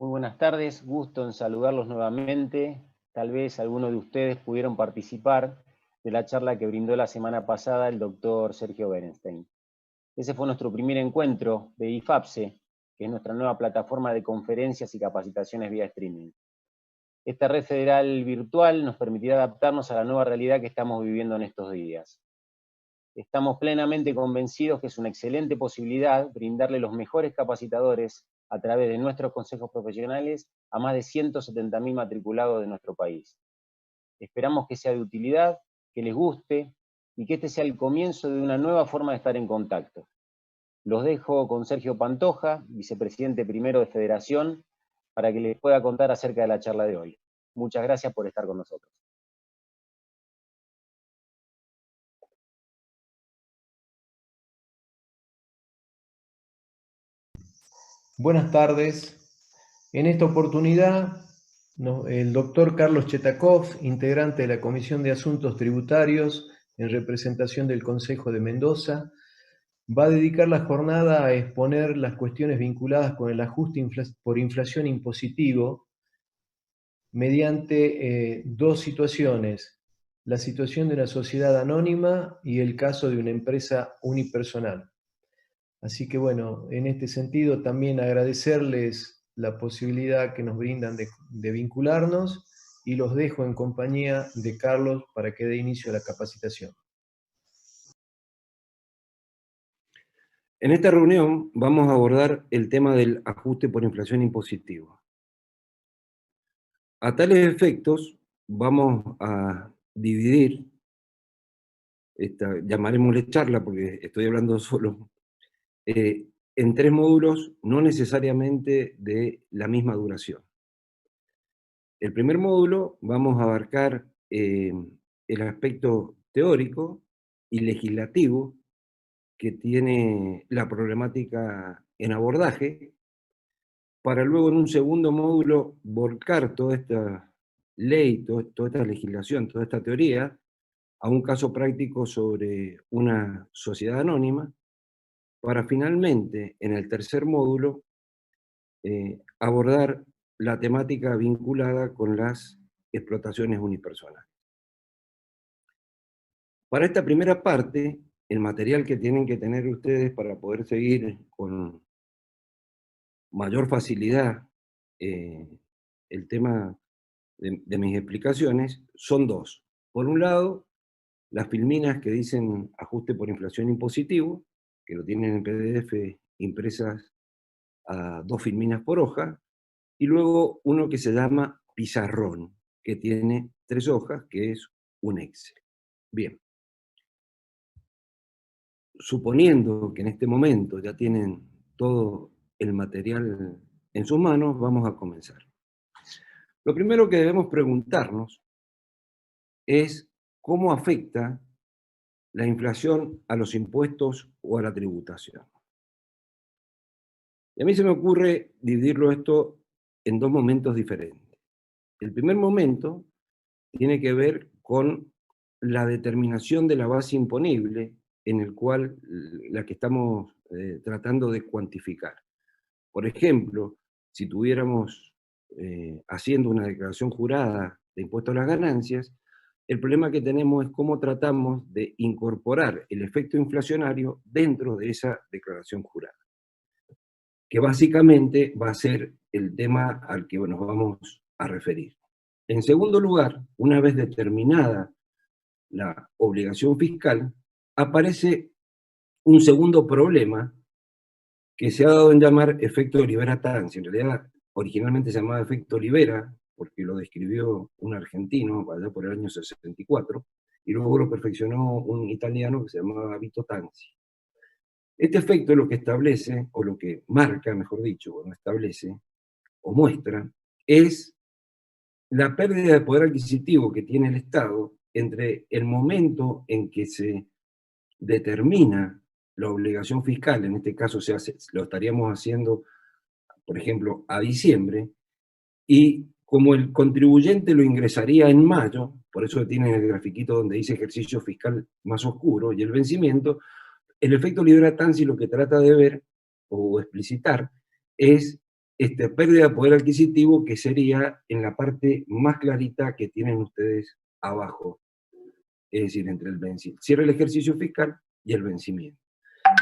Muy buenas tardes, gusto en saludarlos nuevamente. Tal vez algunos de ustedes pudieron participar de la charla que brindó la semana pasada el doctor Sergio Berenstein. Ese fue nuestro primer encuentro de IFAPSE, que es nuestra nueva plataforma de conferencias y capacitaciones vía streaming. Esta red federal virtual nos permitirá adaptarnos a la nueva realidad que estamos viviendo en estos días. Estamos plenamente convencidos que es una excelente posibilidad brindarle los mejores capacitadores a través de nuestros consejos profesionales a más de 170.000 matriculados de nuestro país. Esperamos que sea de utilidad, que les guste y que este sea el comienzo de una nueva forma de estar en contacto. Los dejo con Sergio Pantoja, vicepresidente primero de Federación, para que les pueda contar acerca de la charla de hoy. Muchas gracias por estar con nosotros. Buenas tardes. En esta oportunidad, el doctor Carlos Chetakov, integrante de la Comisión de Asuntos Tributarios en representación del Consejo de Mendoza, va a dedicar la jornada a exponer las cuestiones vinculadas con el ajuste por inflación impositivo mediante dos situaciones: la situación de una sociedad anónima y el caso de una empresa unipersonal. Así que bueno, en este sentido también agradecerles la posibilidad que nos brindan de vincularnos y los dejo en compañía de Carlos para que dé inicio a la capacitación. En esta reunión vamos a abordar el tema del ajuste por inflación impositivo. A tales efectos vamos a dividir, llamaremosle charla porque estoy hablando solo, en tres módulos no necesariamente de la misma duración. El primer módulo vamos a abarcar el aspecto teórico y legislativo que tiene la problemática en abordaje, para luego en un segundo módulo volcar toda esta ley, toda esta legislación, toda esta teoría, a un caso práctico sobre una sociedad anónima, para finalmente, en el tercer módulo, abordar la temática vinculada con las explotaciones unipersonales. Para esta primera parte, el material que tienen que tener ustedes para poder seguir con mayor facilidad el tema de mis explicaciones son dos. Por un lado, las filminas que dicen ajuste por inflación impositivo, que lo tienen en PDF impresas a 2 filminas por hoja, y luego uno que se llama pizarrón, que tiene 3 hojas, que es un Excel. Bien. Suponiendo que en este momento ya tienen todo el material en sus manos, vamos a comenzar. Lo primero que debemos preguntarnos es cómo afecta la inflación a los impuestos o a la tributación. Y a mí se me ocurre dividirlo esto en dos momentos diferentes. El primer momento tiene que ver con la determinación de la base imponible en el cual la que estamos tratando de cuantificar. Por ejemplo, si tuviéramos haciendo una declaración jurada de impuesto a las ganancias, el problema que tenemos es cómo tratamos de incorporar el efecto inflacionario dentro de esa declaración jurada, que básicamente va a ser el tema al que nos vamos a referir. En segundo lugar, una vez determinada la obligación fiscal, aparece un segundo problema que se ha dado en llamar efecto Libera-Tanzi. En realidad, originalmente se llamaba efecto Libera, porque lo describió un argentino allá por el año 64, y luego lo perfeccionó un italiano que se llamaba Vito Tanzi. Este efecto lo que establece, o lo que marca, mejor dicho, o no establece, o muestra, es la pérdida de poder adquisitivo que tiene el Estado entre el momento en que se determina la obligación fiscal, en este caso lo estaríamos haciendo, por ejemplo, a diciembre, y como el contribuyente lo ingresaría en mayo, por eso tienen el grafiquito donde dice ejercicio fiscal más oscuro, y el vencimiento, el efecto Libera-Tanzi lo que trata de ver o explicitar es esta pérdida de poder adquisitivo, que sería en la parte más clarita que tienen ustedes abajo, es decir, entre el cierre del ejercicio fiscal y el vencimiento.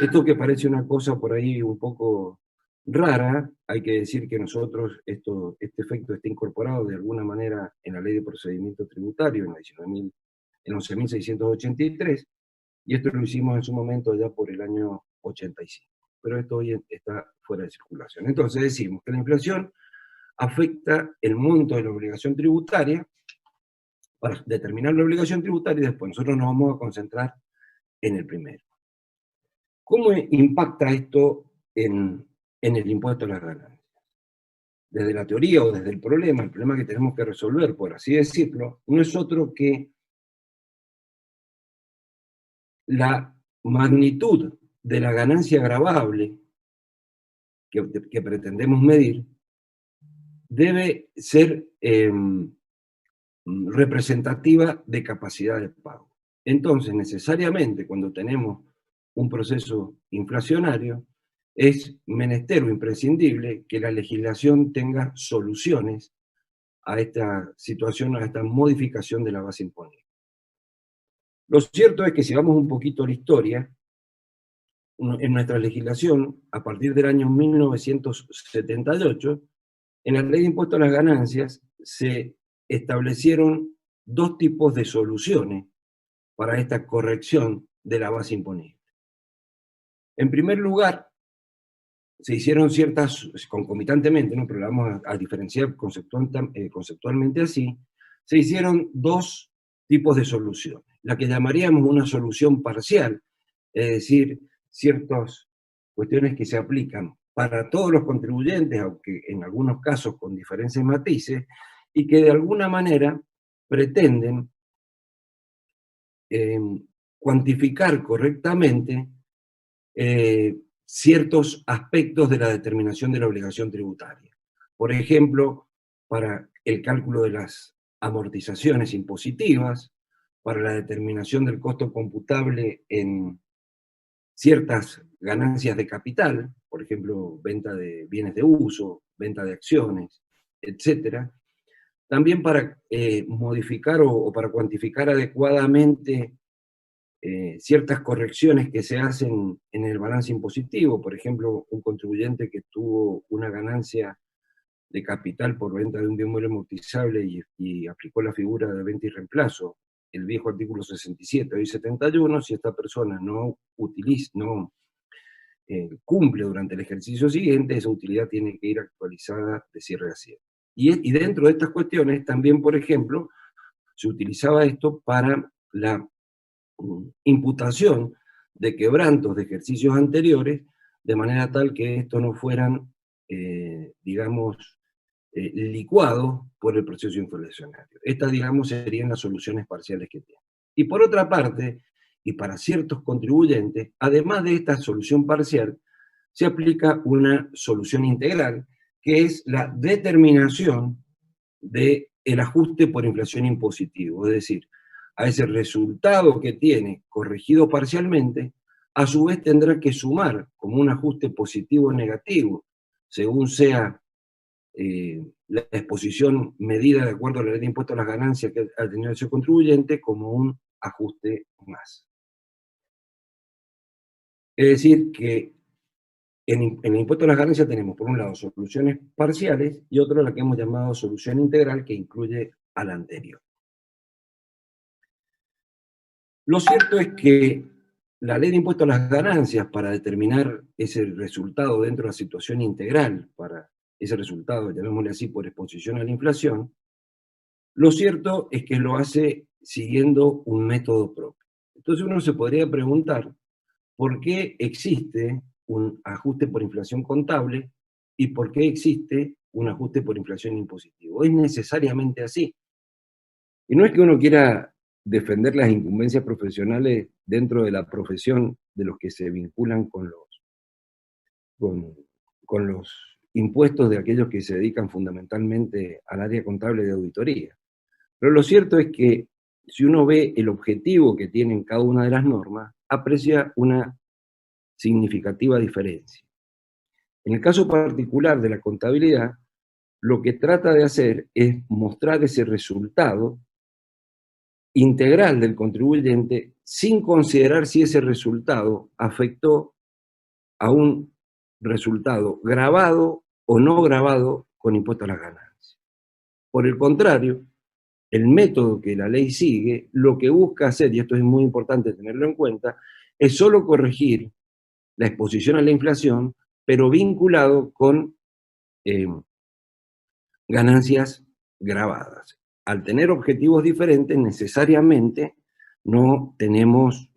Esto que parece una cosa por ahí un poco rara, hay que decir que nosotros, este efecto está incorporado de alguna manera en la Ley de Procedimiento Tributario, en 11.683, y esto lo hicimos en su momento ya por el año 85. Pero esto hoy está fuera de circulación. Entonces decimos que la inflación afecta el monto de la obligación tributaria. Para determinar la obligación tributaria, y después nosotros nos vamos a concentrar en el primero. ¿Cómo impacta esto en el impuesto a las ganancias? Desde la teoría o desde el problema que tenemos que resolver, por así decirlo, no es otro que la magnitud de la ganancia gravable que pretendemos medir debe ser representativa de capacidad de pago. Entonces, necesariamente, cuando tenemos un proceso inflacionario, es menester o imprescindible que la legislación tenga soluciones a esta situación, a esta modificación de la base imponible. Lo cierto es que si vamos un poquito a la historia, en nuestra legislación, a partir del año 1978, en la Ley de Impuesto a las Ganancias se establecieron dos tipos de soluciones para esta corrección de la base imponible. En primer lugar, se hicieron ciertas, concomitantemente, ¿no? Pero la vamos a diferenciar conceptualmente así, se hicieron dos tipos de soluciones. La que llamaríamos una solución parcial, es decir, ciertas cuestiones que se aplican para todos los contribuyentes, aunque en algunos casos con diferentes matices, y que de alguna manera pretenden cuantificar correctamente ciertos aspectos de la determinación de la obligación tributaria. Por ejemplo, para el cálculo de las amortizaciones impositivas, para la determinación del costo computable en ciertas ganancias de capital, por ejemplo, venta de bienes de uso, venta de acciones, etc. También para modificar o para cuantificar adecuadamente ciertas correcciones que se hacen en el balance impositivo. Por ejemplo, un contribuyente que tuvo una ganancia de capital por venta de un bien mueble amortizable y aplicó la figura de venta y reemplazo, el viejo artículo 67, hoy 71, si esta persona no cumple durante el ejercicio siguiente, esa utilidad tiene que ir actualizada de cierre a cierre. Y dentro de estas cuestiones también, por ejemplo, se utilizaba esto para la imputación de quebrantos de ejercicios anteriores, de manera tal que estos no fueran, licuados por el proceso inflacionario. Estas, serían las soluciones parciales que tienen. Y por otra parte, y para ciertos contribuyentes, además de esta solución parcial, se aplica una solución integral, que es la determinación del ajuste por inflación impositivo, es decir, a ese resultado que tiene corregido parcialmente, a su vez tendrá que sumar como un ajuste positivo o negativo, según sea la exposición medida de acuerdo a la ley de impuesto a las ganancias que ha tenido ese contribuyente, como un ajuste más. Es decir, que en el impuesto a las ganancias tenemos, por un lado, soluciones parciales y otro la que hemos llamado solución integral, que incluye a la anterior. Lo cierto es que la ley de impuesto a las ganancias, para determinar ese resultado dentro de la situación integral, para ese resultado, llamémosle así, por exposición a la inflación, lo cierto es que lo hace siguiendo un método propio. Entonces uno se podría preguntar por qué existe un ajuste por inflación contable y por qué existe un ajuste por inflación impositivo. Es necesariamente así. Y no es que uno quiera defender las incumbencias profesionales dentro de la profesión de los que se vinculan con los impuestos de aquellos que se dedican fundamentalmente al área contable de auditoría. Pero lo cierto es que si uno ve el objetivo que tienen cada una de las normas, aprecia una significativa diferencia. En el caso particular de la contabilidad, lo que trata de hacer es mostrar ese resultado integral del contribuyente sin considerar si ese resultado afectó a un resultado grabado o no grabado con impuesto a las ganancias. Por el contrario, el método que la ley sigue, lo que busca hacer, y esto es muy importante tenerlo en cuenta, es solo corregir la exposición a la inflación, pero vinculado con ganancias grabadas. Al tener objetivos diferentes, necesariamente no tenemos,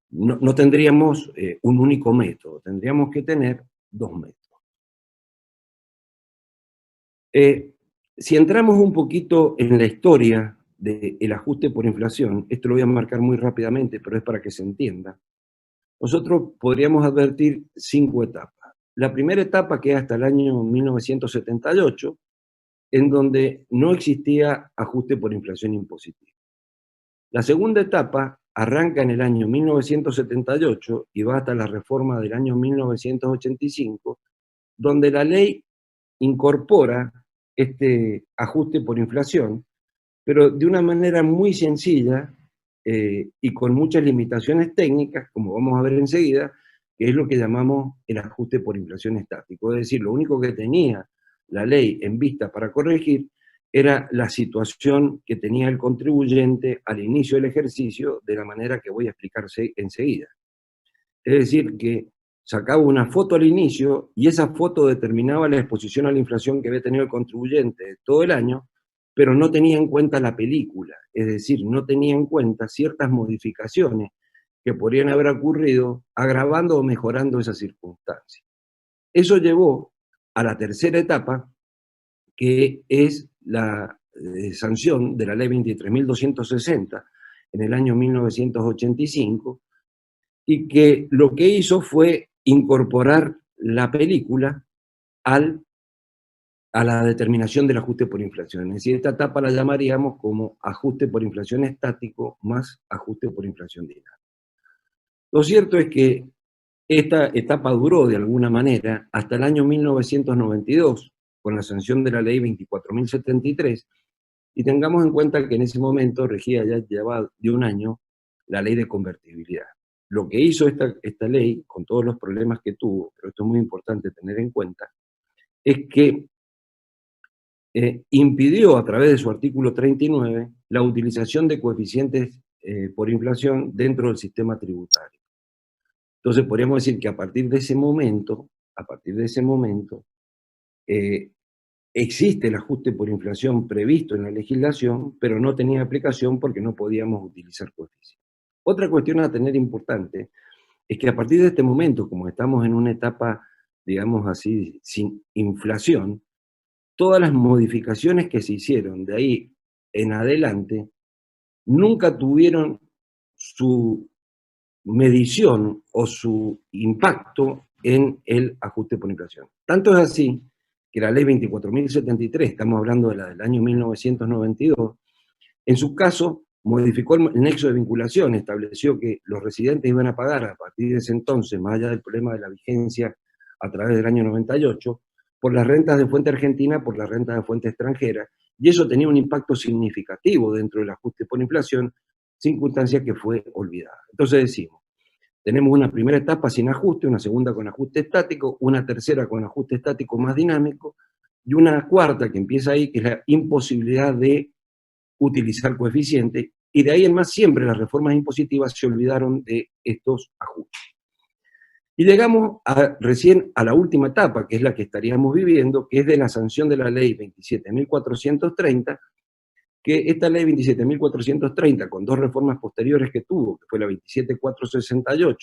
no tendríamos un único método, tendríamos que tener dos métodos. Si entramos un poquito en la historia del ajuste por inflación, esto lo voy a marcar muy rápidamente, pero es para que se entienda, nosotros podríamos advertir 5 etapas. La primera etapa que es hasta el año 1978, en donde no existía ajuste por inflación impositiva. La segunda etapa arranca en el año 1978 y va hasta la reforma del año 1985, donde la ley incorpora este ajuste por inflación, pero de una manera muy sencilla y con muchas limitaciones técnicas, como vamos a ver enseguida, que es lo que llamamos el ajuste por inflación estático. Es decir, lo único que tenía la ley en vista para corregir era la situación que tenía el contribuyente al inicio del ejercicio, de la manera que voy a explicarse enseguida. Es decir, que sacaba una foto al inicio y esa foto determinaba la exposición a la inflación que había tenido el contribuyente todo el año, pero no tenía en cuenta la película, es decir, no tenía en cuenta ciertas modificaciones que podrían haber ocurrido agravando o mejorando esa circunstancia. Eso llevó a la tercera etapa, que es la sanción de la ley 23.260 en el año 1985, y que lo que hizo fue incorporar la película a la determinación del ajuste por inflación. Es decir, esta etapa la llamaríamos como ajuste por inflación estático más ajuste por inflación dinámica. Lo cierto es que esta etapa duró de alguna manera hasta el año 1992, con la sanción de la ley 24.073, y tengamos en cuenta que en ese momento regía ya llevaba de un año la ley de convertibilidad. Lo que hizo esta ley, con todos los problemas que tuvo, pero esto es muy importante tener en cuenta, es que impidió a través de su artículo 39 la utilización de coeficientes por inflación dentro del sistema tributario. Entonces podríamos decir que a partir de ese momento, existe el ajuste por inflación previsto en la legislación, pero no tenía aplicación porque no podíamos utilizar coeficientes. Otra cuestión a tener importante es que a partir de este momento, como estamos en una etapa, digamos así, sin inflación, todas las modificaciones que se hicieron de ahí en adelante nunca tuvieron su medición o su impacto en el ajuste por inflación. Tanto es así que la ley 24.073, estamos hablando de la del año 1992, en su caso modificó el nexo de vinculación, estableció que los residentes iban a pagar a partir de ese entonces, más allá del problema de la vigencia a través del año 98, por las rentas de fuente argentina, por las rentas de fuente extranjera, y eso tenía un impacto significativo dentro del ajuste por inflación, circunstancia que fue olvidada. Entonces decimos, tenemos una primera etapa sin ajuste, una segunda con ajuste estático, una tercera con ajuste estático más dinámico, y una cuarta que empieza ahí, que es la imposibilidad de utilizar coeficientes, y de ahí en más siempre las reformas impositivas se olvidaron de estos ajustes. Y llegamos recién a la última etapa, que es la que estaríamos viviendo, que es de la sanción de la ley 27.430, que esta ley 27.430, con dos reformas posteriores que tuvo, que fue la 27.468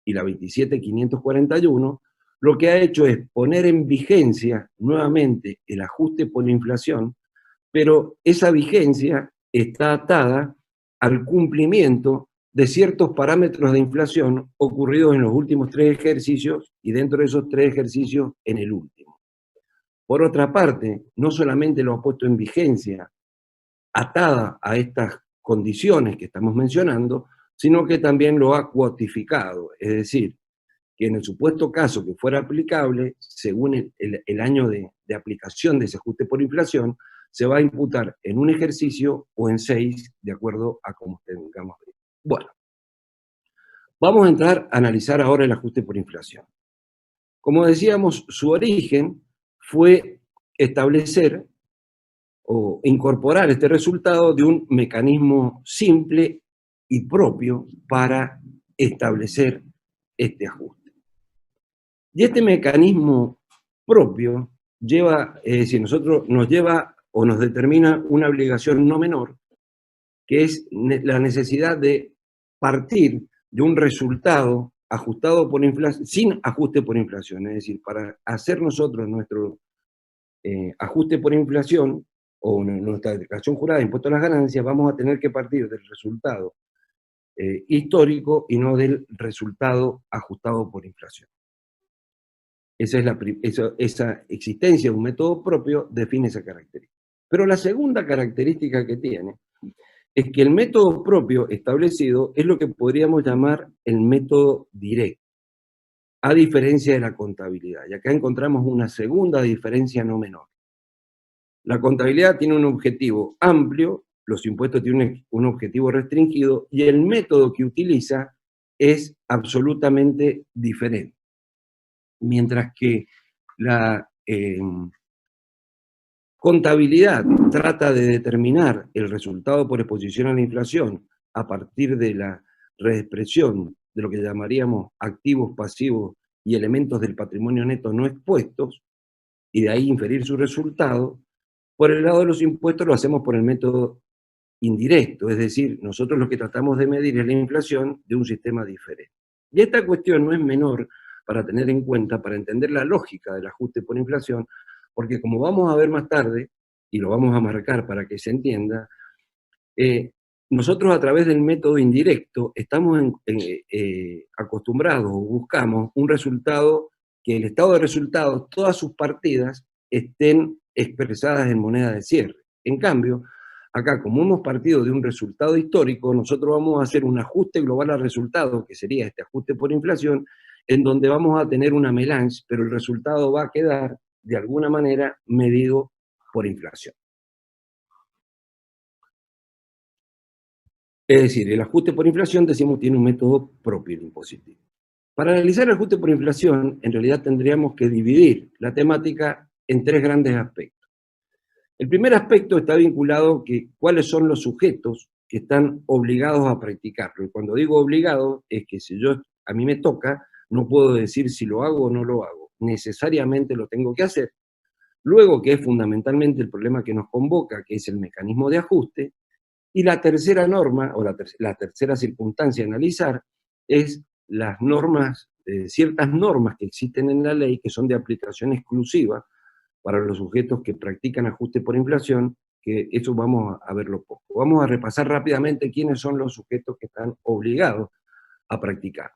y la 27.541, lo que ha hecho es poner en vigencia nuevamente el ajuste por inflación, pero esa vigencia está atada al cumplimiento de ciertos parámetros de inflación ocurridos en los últimos 3 ejercicios y dentro de esos 3 ejercicios en el último. Por otra parte, no solamente lo ha puesto en vigencia atada a estas condiciones que estamos mencionando, sino que también lo ha cuotificado, es decir, que en el supuesto caso que fuera aplicable, según el año de aplicación de ese ajuste por inflación, se va a imputar en un ejercicio o en 6, de acuerdo a cómo tengamos. Bueno, vamos a entrar a analizar ahora el ajuste por inflación. Como decíamos, su origen fue establecer o incorporar este resultado de un mecanismo simple y propio para establecer este ajuste. Y este mecanismo propio lleva, es decir, nos lleva o nos determina una obligación no menor, que es la necesidad de partir de un resultado ajustado por inflación, sin ajuste por inflación. Es decir, para hacer nosotros nuestro ajuste por inflación o nuestra declaración jurada de impuesto a las ganancias, vamos a tener que partir del resultado histórico y no del resultado ajustado por inflación. Esa existencia de un método propio define esa característica. Pero la segunda característica que tiene es que el método propio establecido es lo que podríamos llamar el método directo, a diferencia de la contabilidad. Y acá encontramos una segunda diferencia no menor. La contabilidad tiene un objetivo amplio, los impuestos tienen un objetivo restringido, y el método que utiliza es absolutamente diferente. Mientras que la contabilidad trata de determinar el resultado por exposición a la inflación a partir de la reexpresión de lo que llamaríamos activos, pasivos y elementos del patrimonio neto no expuestos, y de ahí inferir su resultado. Por el lado de los impuestos lo hacemos por el método indirecto, es decir, nosotros lo que tratamos de medir es la inflación de un sistema diferente. Y esta cuestión no es menor para tener en cuenta, para entender la lógica del ajuste por inflación, porque como vamos a ver más tarde, y lo vamos a marcar para que se entienda, nosotros a través del método indirecto estamos acostumbrados o buscamos un resultado, que el estado de resultados, todas sus partidas, estén expresadas en moneda de cierre. En cambio, acá, como hemos partido de un resultado histórico, nosotros vamos a hacer un ajuste global al resultado, que sería este ajuste por inflación, en donde vamos a tener una melange, pero el resultado va a quedar, de alguna manera, medido por inflación. Es decir, el ajuste por inflación, decimos, tiene un método propio el impositivo. Para analizar el ajuste por inflación, en realidad tendríamos que dividir la temática en tres grandes aspectos. El primer aspecto está vinculado a cuáles son los sujetos que están obligados a practicarlo. Y cuando digo obligado, es que si a mí me toca, no puedo decir si lo hago o no lo hago. Necesariamente lo tengo que hacer. Luego, que es fundamentalmente el problema que nos convoca, que es el mecanismo de ajuste. Y la tercera norma, o la tercera circunstancia a analizar, es las normas, ciertas normas que existen en la ley que son de aplicación exclusiva para los sujetos que practican ajuste por inflación, que eso vamos a verlo poco. Vamos a repasar rápidamente quiénes son los sujetos que están obligados a practicar.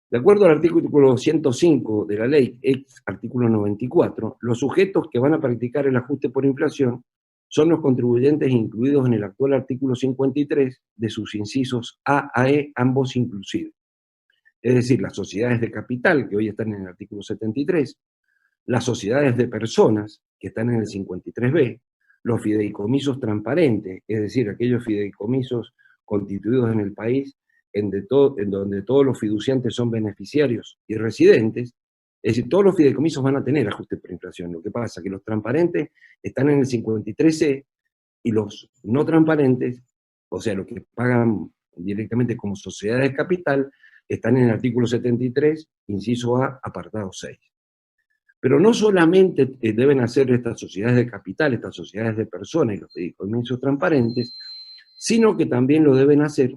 De acuerdo al artículo 105 de la ley, ex artículo 94, los sujetos que van a practicar el ajuste por inflación son los contribuyentes incluidos en el actual artículo 53 de sus incisos A a E, ambos inclusivos. Es decir, las sociedades de capital, que hoy están en el artículo 73, las sociedades de personas, que están en el 53b, los fideicomisos transparentes, es decir, aquellos fideicomisos constituidos en el país en donde todos los fiduciantes son beneficiarios y residentes. Es decir, todos los fideicomisos van a tener ajuste por inflación. Lo que pasa es que los transparentes están en el 53C y los no transparentes, o sea, los que pagan directamente como sociedades de capital, están en el artículo 73, inciso A, apartado 6. Pero no solamente deben hacer estas sociedades de capital, estas sociedades de personas y los fideicomisos transparentes, sino que también lo deben hacer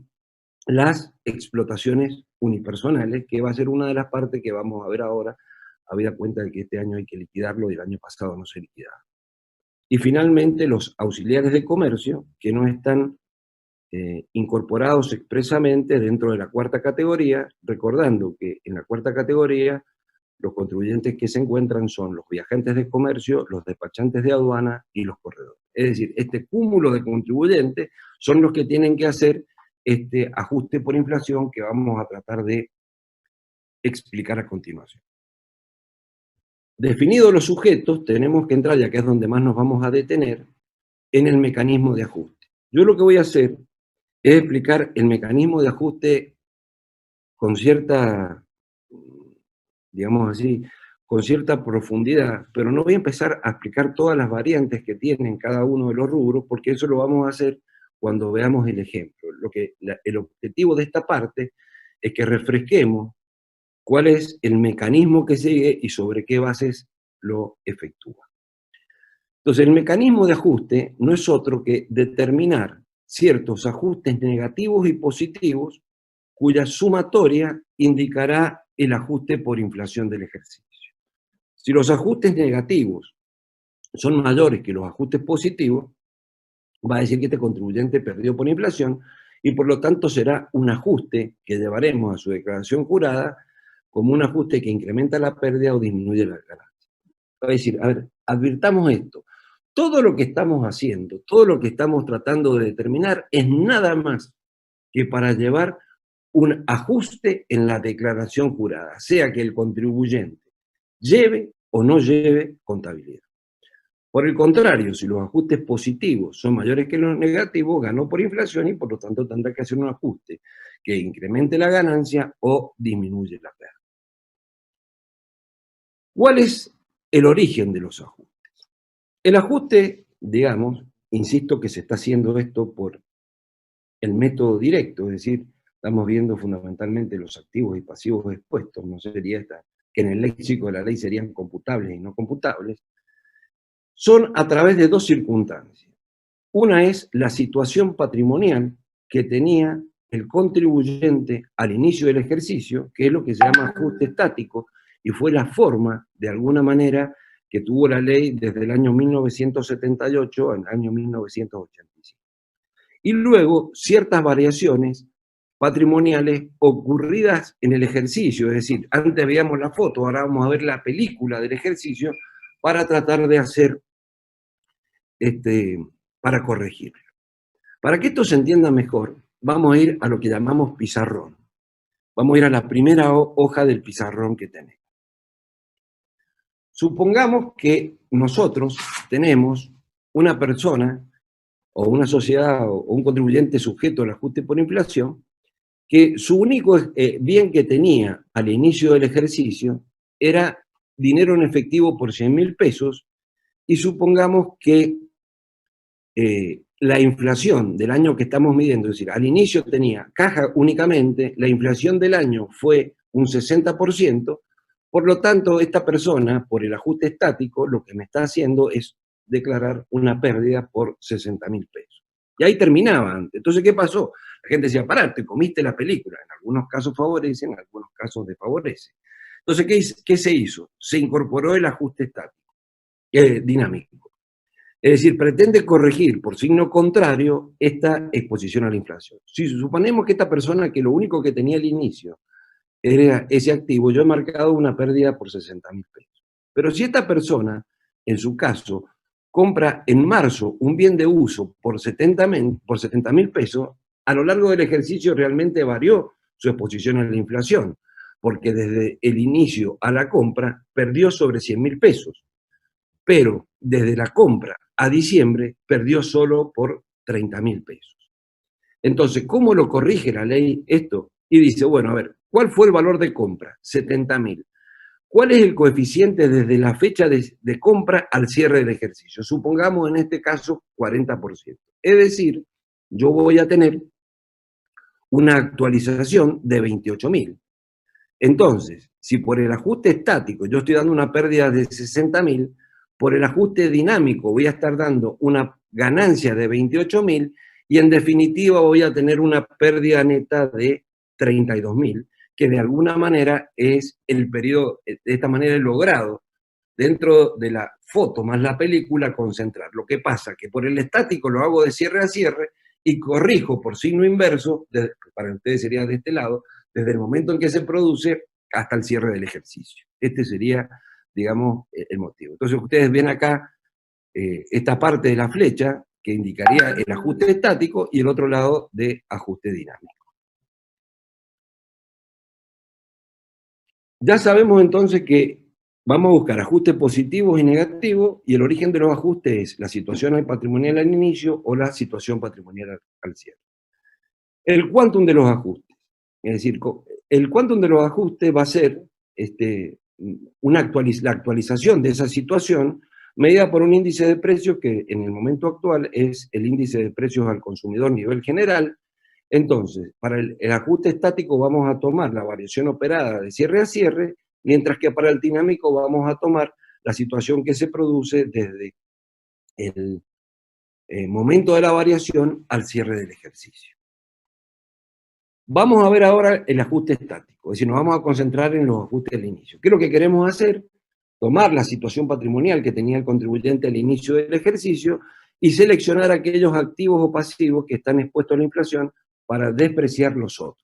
las explotaciones unipersonales, que va a ser una de las partes que vamos a ver ahora, habida cuenta de que este año hay que liquidarlo y el año pasado no se liquidaba. Y finalmente los auxiliares de comercio, que no están incorporados expresamente dentro de la cuarta categoría, recordando que en la cuarta categoría los contribuyentes que se encuentran son los viajantes de comercio, los despachantes de aduana y los corredores. Es decir, este cúmulo de contribuyentes son los que tienen que hacer este ajuste por inflación que vamos a tratar de explicar a continuación. Definidos los sujetos, tenemos que entrar, ya que es donde más nos vamos a detener, en el mecanismo de ajuste. Yo lo que voy a hacer es explicar el mecanismo de ajuste con cierta, digamos así, con cierta profundidad, pero no voy a empezar a explicar todas las variantes que tienen cada uno de los rubros, porque eso lo vamos a hacer cuando veamos el ejemplo. El objetivo de esta parte es que refresquemos cuál es el mecanismo que sigue y sobre qué bases lo efectúa. Entonces, el mecanismo de ajuste no es otro que determinar ciertos ajustes negativos y positivos cuya sumatoria indicará el ajuste por inflación del ejercicio. Si los ajustes negativos son mayores que los ajustes positivos, va a decir que este contribuyente perdió por inflación y por lo tanto será un ajuste que llevaremos a su declaración jurada como un ajuste que incrementa la pérdida o disminuye la ganancia. Va a decir, a ver, advirtamos esto. Todo lo que estamos haciendo, todo lo que estamos tratando de determinar es nada más que para llevar un ajuste en la declaración jurada, sea que el contribuyente lleve o no lleve contabilidad. Por el contrario, si los ajustes positivos son mayores que los negativos, ganó por inflación y por lo tanto tendrá que hacer un ajuste que incremente la ganancia o disminuye la pérdida. ¿Cuál es el origen de los ajustes? El ajuste, digamos, insisto que se está haciendo esto por el método directo, es decir, estamos viendo fundamentalmente los activos y pasivos expuestos, no sería esta, que en el léxico de la ley serían computables y no computables, son a través de dos circunstancias. Una es la situación patrimonial que tenía el contribuyente al inicio del ejercicio, que es lo que se llama ajuste estático, y fue la forma, de alguna manera, que tuvo la ley desde el año 1978 al año 1985. Y luego ciertas variaciones patrimoniales ocurridas en el ejercicio, es decir, antes veíamos la foto, ahora vamos a ver la película del ejercicio para tratar de hacer, para corregirlo. Para que esto se entienda mejor, vamos a ir a lo que llamamos pizarrón. Vamos a ir a la primera hoja del pizarrón que tenemos. Supongamos que nosotros tenemos una persona o una sociedad o un contribuyente sujeto al ajuste por inflación, que su único bien que tenía al inicio del ejercicio era dinero en efectivo por 100.000 pesos, y supongamos que la inflación del año que estamos midiendo, es decir, al inicio tenía caja únicamente, la inflación del año fue un 60%, por lo tanto, esta persona, por el ajuste estático, lo que me está haciendo es declarar una pérdida por 60.000 pesos. Y ahí terminaba antes. Entonces, ¿qué pasó? La gente decía, pará, te comiste la película. En algunos casos favorecen, en algunos casos desfavorecen. Entonces, ¿qué se hizo? Se incorporó el ajuste estático, dinámico. Es decir, pretende corregir por signo contrario esta exposición a la inflación. Si suponemos que esta persona, que lo único que tenía al inicio era ese activo, yo he marcado una pérdida por 60.000 pesos. Pero si esta persona, en su caso, compra en marzo un bien de uso por 70.000 pesos, a lo largo del ejercicio realmente varió su exposición a la inflación, porque desde el inicio a la compra perdió sobre 100.000 pesos. Pero desde la compra a diciembre perdió solo por 30.000 pesos. Entonces, ¿cómo lo corrige la ley esto? Y dice, bueno, a ver, ¿cuál fue el valor de compra? 70.000. ¿Cuál es el coeficiente desde la fecha de compra al cierre del ejercicio? Supongamos en este caso 40%. Es decir, yo voy a tener una actualización de 28.000. Entonces, si por el ajuste estático yo estoy dando una pérdida de 60.000, por el ajuste dinámico voy a estar dando una ganancia de 28.000 y en definitiva voy a tener una pérdida neta de 32.000, que de alguna manera es el periodo, de esta manera he logrado, dentro de la foto más la película, concentrar. Lo que pasa que por el estático lo hago de cierre a cierre y corrijo por signo inverso, para ustedes sería de este lado, desde el momento en que se produce hasta el cierre del ejercicio. Este sería, digamos, el motivo. Entonces ustedes ven acá esta parte de la flecha que indicaría el ajuste estático y el otro lado de ajuste dinámico. Ya sabemos entonces que vamos a buscar ajustes positivos y negativos, y el origen de los ajustes es la situación patrimonial al inicio o la situación patrimonial al cierre. El quantum de los ajustes, es decir, el quantum de los ajustes va a ser la actualización de esa situación medida por un índice de precios que en el momento actual es el índice de precios al consumidor a nivel general. Entonces, para el ajuste estático vamos a tomar la variación operada de cierre a cierre, mientras que para el dinámico vamos a tomar la situación que se produce desde el momento de la variación al cierre del ejercicio. Vamos a ver ahora el ajuste estático, es decir, nos vamos a concentrar en los ajustes del inicio. ¿Qué es lo que queremos hacer? Tomar la situación patrimonial que tenía el contribuyente al inicio del ejercicio y seleccionar aquellos activos o pasivos que están expuestos a la inflación para despreciar los otros.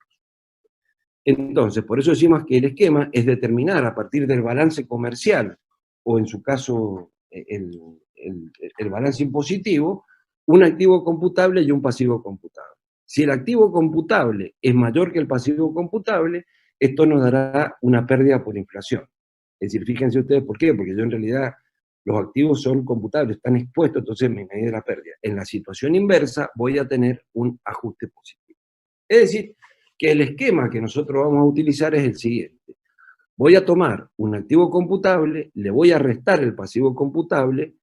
Entonces, por eso decimos que el esquema es determinar a partir del balance comercial, o en su caso el balance impositivo, un activo computable y un pasivo computable. Si el activo computable es mayor que el pasivo computable, esto nos dará una pérdida por inflación. Es decir, fíjense ustedes por qué, porque yo en realidad los activos son computables, están expuestos, entonces me medida la pérdida. En la situación inversa voy a tener un ajuste positivo. Es decir, que el esquema que nosotros vamos a utilizar es el siguiente. Voy a tomar un activo computable, le voy a restar el pasivo computable,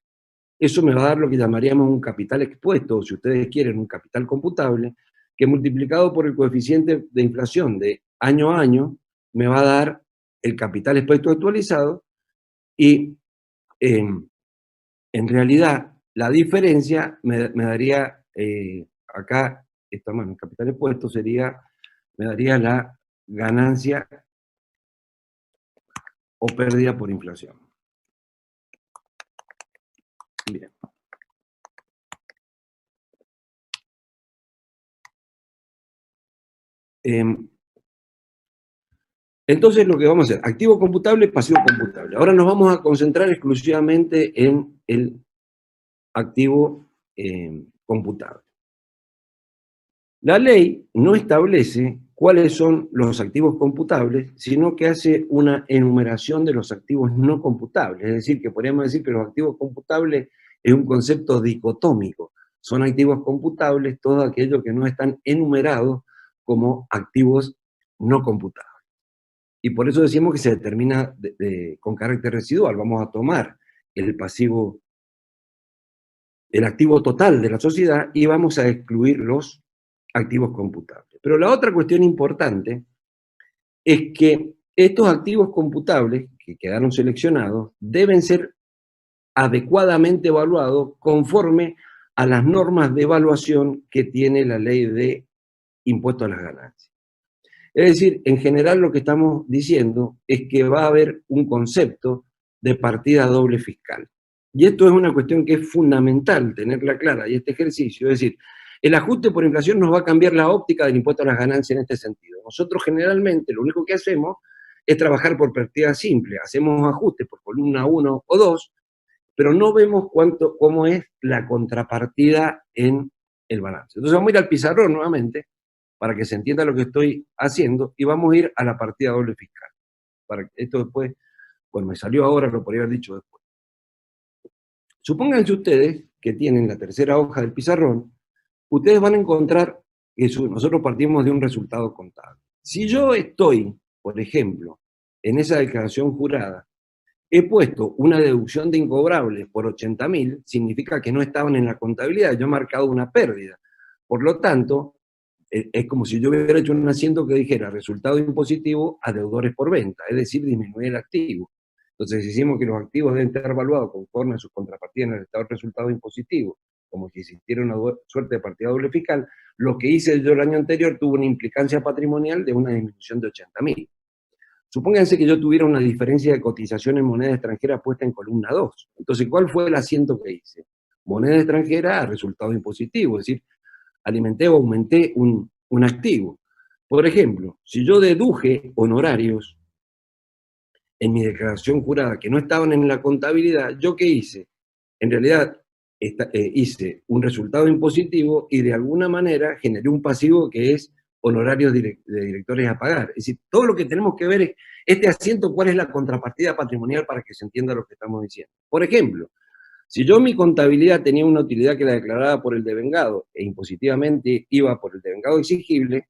eso me va a dar lo que llamaríamos un capital expuesto, o si ustedes quieren un capital computable, que multiplicado por el coeficiente de inflación de año a año, me va a dar el capital expuesto actualizado, y en realidad la diferencia me daría, acá, el capital expuesto sería, me daría la ganancia o pérdida por inflación. Bien. Entonces lo que vamos a hacer, activo computable, pasivo computable. Ahora nos vamos a concentrar exclusivamente en el activo computable. La ley no establece cuáles son los activos computables, sino que hace una enumeración de los activos no computables. Es decir, que podríamos decir que los activos computables es un concepto dicotómico. Son activos computables todos aquellos que no están enumerados como activos no computables. Y por eso decimos que se determina con carácter residual. Vamos a tomar el pasivo, el activo total de la sociedad y vamos a excluir los activos computables. Pero la otra cuestión importante es que estos activos computables que quedaron seleccionados deben ser adecuadamente evaluados conforme a las normas de evaluación que tiene la ley de impuesto a las ganancias. Es decir, en general lo que estamos diciendo es que va a haber un concepto de partida doble fiscal. Y esto es una cuestión que es fundamental tenerla clara, y este ejercicio, es decir, el ajuste por inflación nos va a cambiar la óptica del impuesto a las ganancias en este sentido. Nosotros generalmente lo único que hacemos es trabajar por partida simple, hacemos ajustes por columna 1 o 2, pero no vemos cómo es la contrapartida en el balance. Entonces vamos a ir al pizarrón nuevamente, para que se entienda lo que estoy haciendo, y vamos a ir a la partida doble fiscal. Para que esto después, cuando me salió ahora, lo podría haber dicho después. Supónganse ustedes que tienen la tercera hoja del pizarrón, ustedes van a encontrar que nosotros partimos de un resultado contable. Si yo estoy, por ejemplo, en esa declaración jurada, he puesto una deducción de incobrables por 80.000, significa que no estaban en la contabilidad, yo he marcado una pérdida. Por lo tanto, es como si yo hubiera hecho un asiento que dijera resultado impositivo a deudores por venta, es decir, disminuir el activo. Entonces decimos que los activos deben estar evaluados conforme a sus contrapartidas en el estado de resultado impositivo, como si existiera una suerte de partida doble fiscal. Lo que hice yo el año anterior tuvo una implicancia patrimonial de una disminución de 80.000. Supónganse que yo tuviera una diferencia de cotización en moneda extranjera puesta en columna 2. Entonces, ¿cuál fue el asiento que hice? Moneda extranjera a resultado impositivo, es decir, alimenté o aumenté un activo. Por ejemplo, si yo deduje honorarios en mi declaración jurada que no estaban en la contabilidad, ¿yo qué hice? En realidad hice un resultado impositivo y de alguna manera generé un pasivo que es honorarios de directores a pagar. Es decir, todo lo que tenemos que ver es este asiento, cuál es la contrapartida patrimonial para que se entienda lo que estamos diciendo. Por ejemplo, si yo mi contabilidad tenía una utilidad que la declaraba por el devengado e impositivamente iba por el devengado exigible,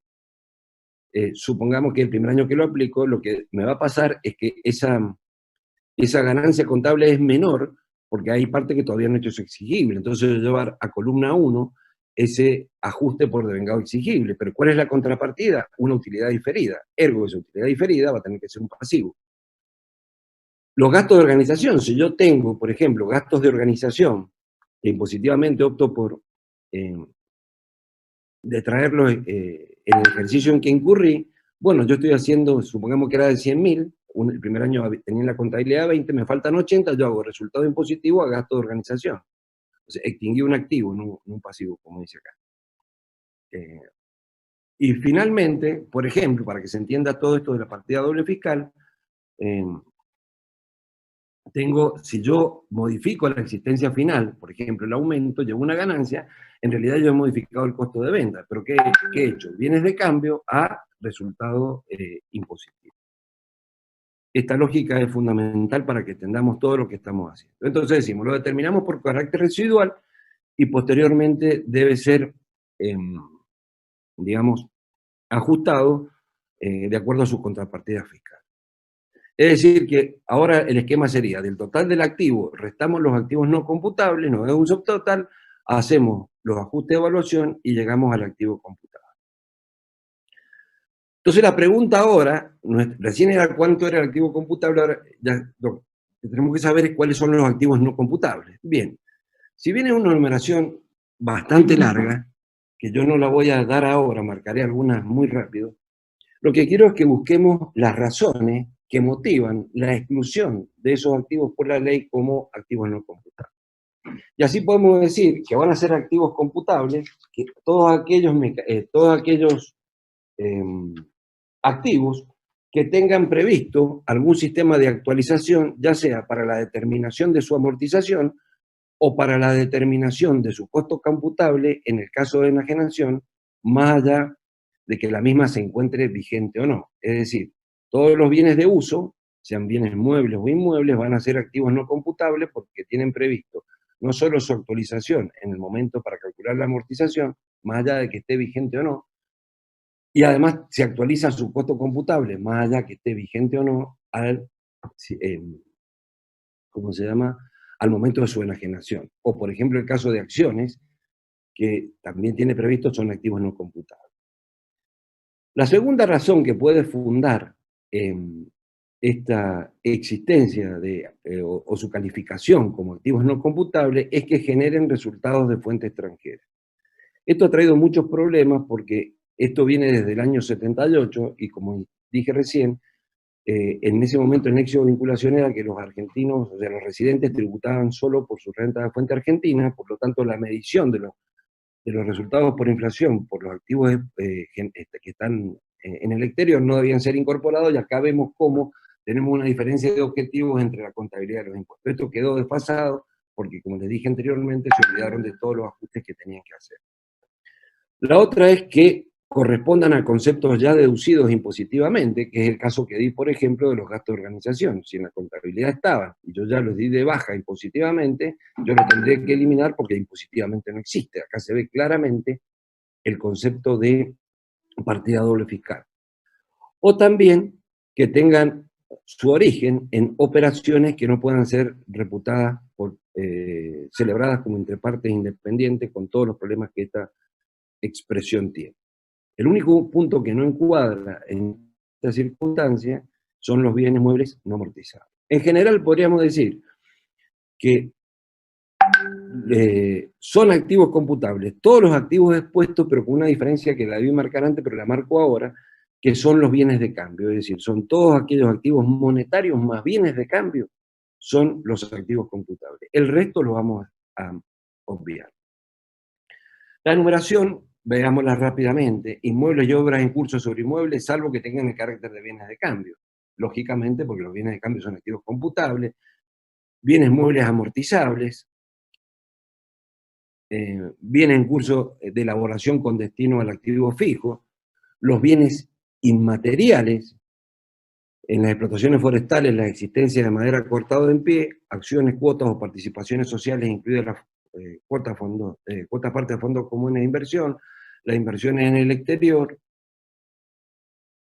supongamos que el primer año que lo aplico, lo que me va a pasar es que esa ganancia contable es menor porque hay parte que todavía no he hecho eso exigible. Entonces yo llevar a columna 1 ese ajuste por devengado exigible. Pero ¿cuál es la contrapartida? Una utilidad diferida. Ergo, esa utilidad diferida va a tener que ser un pasivo. Los gastos de organización, si yo tengo, por ejemplo, gastos de organización que impositivamente opto por detraerlos en el ejercicio en que incurrí, bueno, yo estoy haciendo, supongamos que era de 100.000, el primer año tenía la contabilidad de 20, me faltan 80, yo hago resultado impositivo a gasto de organización. O sea, extinguí un activo, no un pasivo, como dice acá. Y finalmente, por ejemplo, para que se entienda todo esto de la partida doble fiscal, si yo modifico la existencia final, por ejemplo, el aumento, llevo una ganancia, en realidad yo he modificado el costo de venta, pero ¿qué he hecho? Bienes de cambio a resultado impositivo. Esta lógica es fundamental para que entendamos todo lo que estamos haciendo. Entonces decimos, lo determinamos por carácter residual y posteriormente debe ser, digamos, ajustado de acuerdo a su contrapartida fiscal. Es decir, que ahora el esquema sería, del total del activo, restamos los activos no computables, nos da un subtotal, hacemos los ajustes de evaluación y llegamos al activo computable. Entonces la pregunta ahora, recién era cuánto era el activo computable, ahora ya lo que tenemos que saber es cuáles son los activos no computables. Bien, si viene una numeración bastante larga, que yo no la voy a dar ahora, marcaré algunas muy rápido, lo que quiero es que busquemos las razones que motivan la exclusión de esos activos por la ley como activos no computables. Y así podemos decir que van a ser activos computables que todos aquellos activos que tengan previsto algún sistema de actualización, ya sea para la determinación de su amortización o para la determinación de su costo computable en el caso de enajenación, más allá de que la misma se encuentre vigente o no. Es decir, todos los bienes de uso, sean bienes muebles o inmuebles, van a ser activos no computables porque tienen previsto no solo su actualización en el momento para calcular la amortización, más allá de que esté vigente o no, y además se actualiza su costo computable, más allá que esté vigente o no, ¿cómo se llama?, al momento de su enajenación. O, por ejemplo, el caso de acciones, que también tiene previsto, son activos no computables. La segunda razón que puede fundar esta existencia o su calificación como activos no computables es que generen resultados de fuente extranjera. Esto ha traído muchos problemas porque esto viene desde el año 78 y, como dije recién, en ese momento el nexo de vinculación era que los argentinos, o sea, los residentes tributaban solo por su renta de fuente argentina, por lo tanto la medición de los resultados por inflación por los activos que están en el exterior no debían ser incorporados, y acá vemos cómo tenemos una diferencia de objetivos entre la contabilidad y los impuestos. Esto quedó desfasado porque, como les dije anteriormente, se olvidaron de todos los ajustes que tenían que hacer. La otra es que correspondan a conceptos ya deducidos impositivamente, que es el caso que di, por ejemplo, de los gastos de organización. Si en la contabilidad estaban y yo ya los di de baja impositivamente, yo los tendré que eliminar porque impositivamente no existe. Acá se ve claramente el concepto de partida doble fiscal. O también que tengan su origen en operaciones que no puedan ser reputadas celebradas como entre partes independientes, con todos los problemas que esta expresión tiene. El único punto que no encuadra en esta circunstancia son los bienes muebles no amortizables. En general podríamos decir que son activos computables todos los activos expuestos, pero con una diferencia que la debí marcar antes, pero la marco ahora, que son los bienes de cambio. Es decir, son todos aquellos activos monetarios más bienes de cambio, son los activos computables. El resto lo vamos a obviar. La enumeración, veámosla rápidamente: inmuebles y obras en curso sobre inmuebles, salvo que tengan el carácter de bienes de cambio. Lógicamente, porque los bienes de cambio son activos computables. Bienes muebles amortizables, bienes en curso de elaboración con destino al activo fijo, los bienes inmateriales, en las explotaciones forestales, la existencia de madera cortada en pie, acciones, cuotas o participaciones sociales, incluidas las cuotas parte de fondos comunes de inversión, las inversiones en el exterior,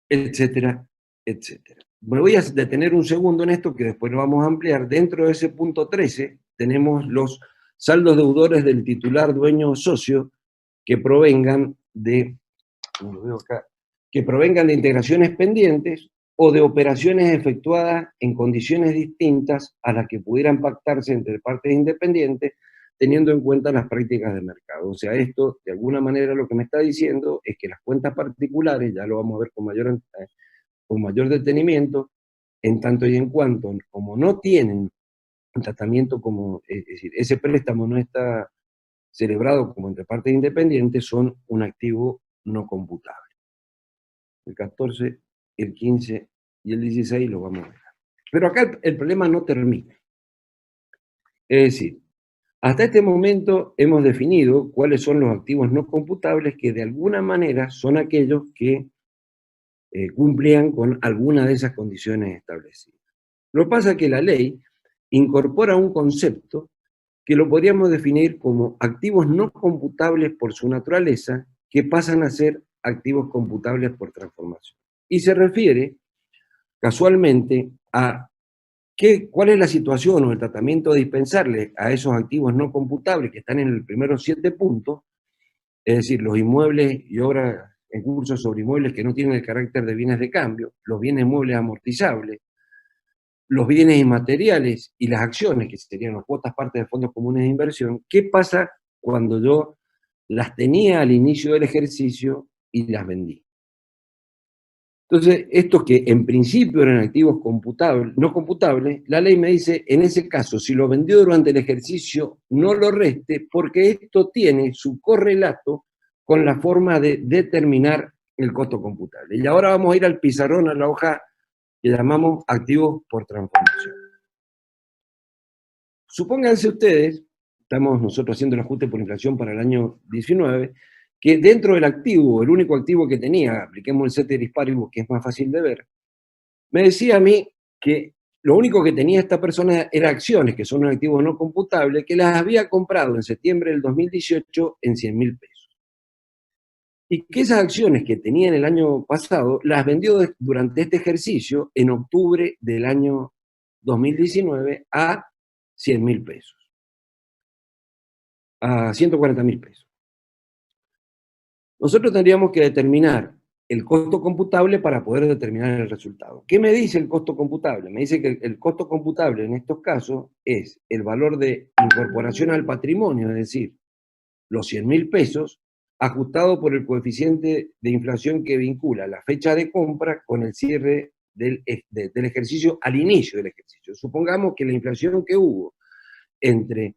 etcétera, etcétera. Me voy a detener un segundo en esto, que después lo vamos a ampliar. Dentro de ese punto 13 tenemos los saldos deudores del titular, dueño o socio que provengan de, como lo veo acá, que provengan de integraciones pendientes o de operaciones efectuadas en condiciones distintas a las que pudieran pactarse entre partes independientes, teniendo en cuenta las prácticas de mercado. O sea, esto, de alguna manera, lo que me está diciendo es que las cuentas particulares, ya lo vamos a ver con mayor detenimiento, en tanto y en cuanto, como no tienen un tratamiento como, es decir, ese préstamo no está celebrado como entre partes independientes, son un activo no computable. El 14, el 15 y el 16 lo vamos a ver. Pero acá el problema no termina. Es decir, hasta este momento hemos definido cuáles son los activos no computables, que de alguna manera son aquellos que cumplían con alguna de esas condiciones establecidas. Lo que pasa es que la ley incorpora un concepto que lo podríamos definir como activos no computables por su naturaleza, que pasan a ser activos computables por transformación. Y se refiere casualmente a cuál es la situación o el tratamiento dispensable a esos activos no computables que están en los primeros 7 puntos, es decir, los inmuebles y obras en curso sobre inmuebles que no tienen el carácter de bienes de cambio, los bienes muebles amortizables, los bienes inmateriales y las acciones, que serían las cuotas parte de fondos comunes de inversión. ¿Qué pasa cuando yo las tenía al inicio del ejercicio y las vendí? Entonces, estos que en principio eran activos no computables, la ley me dice, en ese caso, si lo vendió durante el ejercicio, no lo reste, porque esto tiene su correlato con la forma de determinar el costo computable. Y ahora vamos a ir al pizarrón, a la hoja que llamamos activos por transformación. Supónganse ustedes, estamos nosotros haciendo el ajuste por inflación para el año 19, que dentro del activo, el único activo que tenía, apliquemos el ceteris paribus, que es más fácil de ver, me decía a mí que lo único que tenía esta persona era acciones, que son un activo no computable, que las había comprado en septiembre del 2018 en 100.000 pesos. Y que esas acciones que tenía en el año pasado, las vendió durante este ejercicio en octubre del año 2019 a 100.000 pesos, a 140.000 pesos. Nosotros tendríamos que determinar el costo computable para poder determinar el resultado. ¿Qué me dice el costo computable? Me dice que el costo computable en estos casos es el valor de incorporación al patrimonio, es decir, los 100.000 pesos, ajustado por el coeficiente de inflación que vincula la fecha de compra con el cierre del ejercicio al inicio del ejercicio. Supongamos que la inflación que hubo entre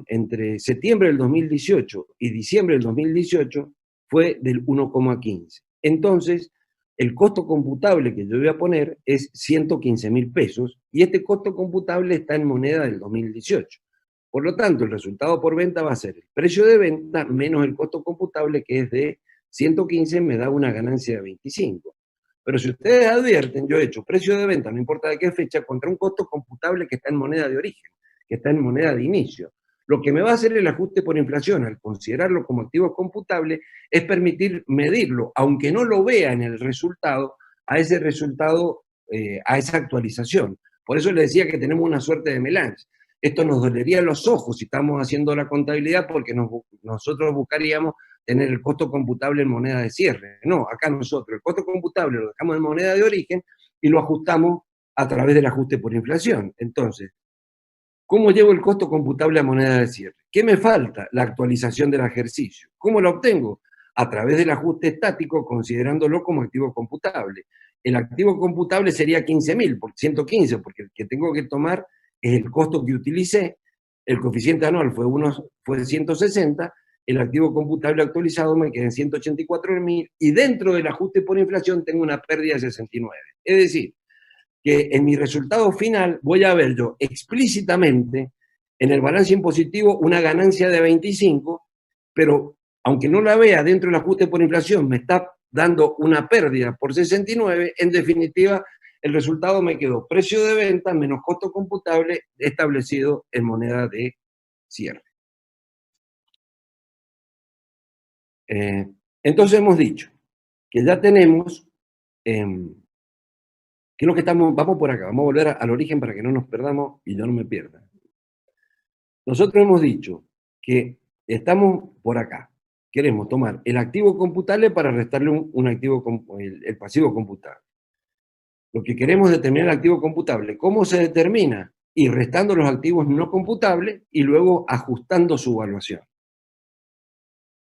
entre septiembre del 2018 y diciembre del 2018 fue del 1,15. Entonces, el costo computable que yo voy a poner es 115.000 pesos y este costo computable está en moneda del 2018. Por lo tanto, el resultado por venta va a ser el precio de venta menos el costo computable, que es de 115, me da una ganancia de 25. Pero si ustedes advierten, yo he hecho precio de venta, no importa de qué fecha, contra un costo computable que está en moneda de origen, que está en moneda de inicio. Lo que me va a hacer el ajuste por inflación al considerarlo como activo computable es permitir medirlo, aunque no lo vea en el resultado, a ese resultado, a esa actualización. Por eso les decía que tenemos una suerte de melange. Esto nos dolería los ojos si estamos haciendo la contabilidad, porque nosotros buscaríamos tener el costo computable en moneda de cierre. No, acá nosotros el costo computable lo dejamos en moneda de origen y lo ajustamos a través del ajuste por inflación. Entonces, ¿cómo llevo el costo computable a moneda de cierre? ¿Qué me falta? La actualización del ejercicio. ¿Cómo lo obtengo? A través del ajuste estático, considerándolo como activo computable. El activo computable sería 15.000, 115, porque el que tengo que tomar es el costo que utilicé, el coeficiente anual fue 160, el activo computable actualizado me queda en 184.000 y dentro del ajuste por inflación tengo una pérdida de 69. Es decir, que en mi resultado final voy a ver yo explícitamente en el balance impositivo una ganancia de 25, pero aunque no la vea dentro del ajuste por inflación, me está dando una pérdida por 69, en definitiva, el resultado me quedó precio de venta menos costo computable establecido en moneda de cierre. Entonces hemos dicho que ya tenemos, ¿qué es lo que estamos? Vamos por acá, vamos a volver al origen para que no nos perdamos y yo no me pierda. Nosotros hemos dicho que estamos por acá. Queremos tomar el activo computable para restarle un activo, el pasivo computable. Lo que queremos es determinar el activo computable. ¿Cómo se determina? Y restando los activos no computables y luego ajustando su evaluación.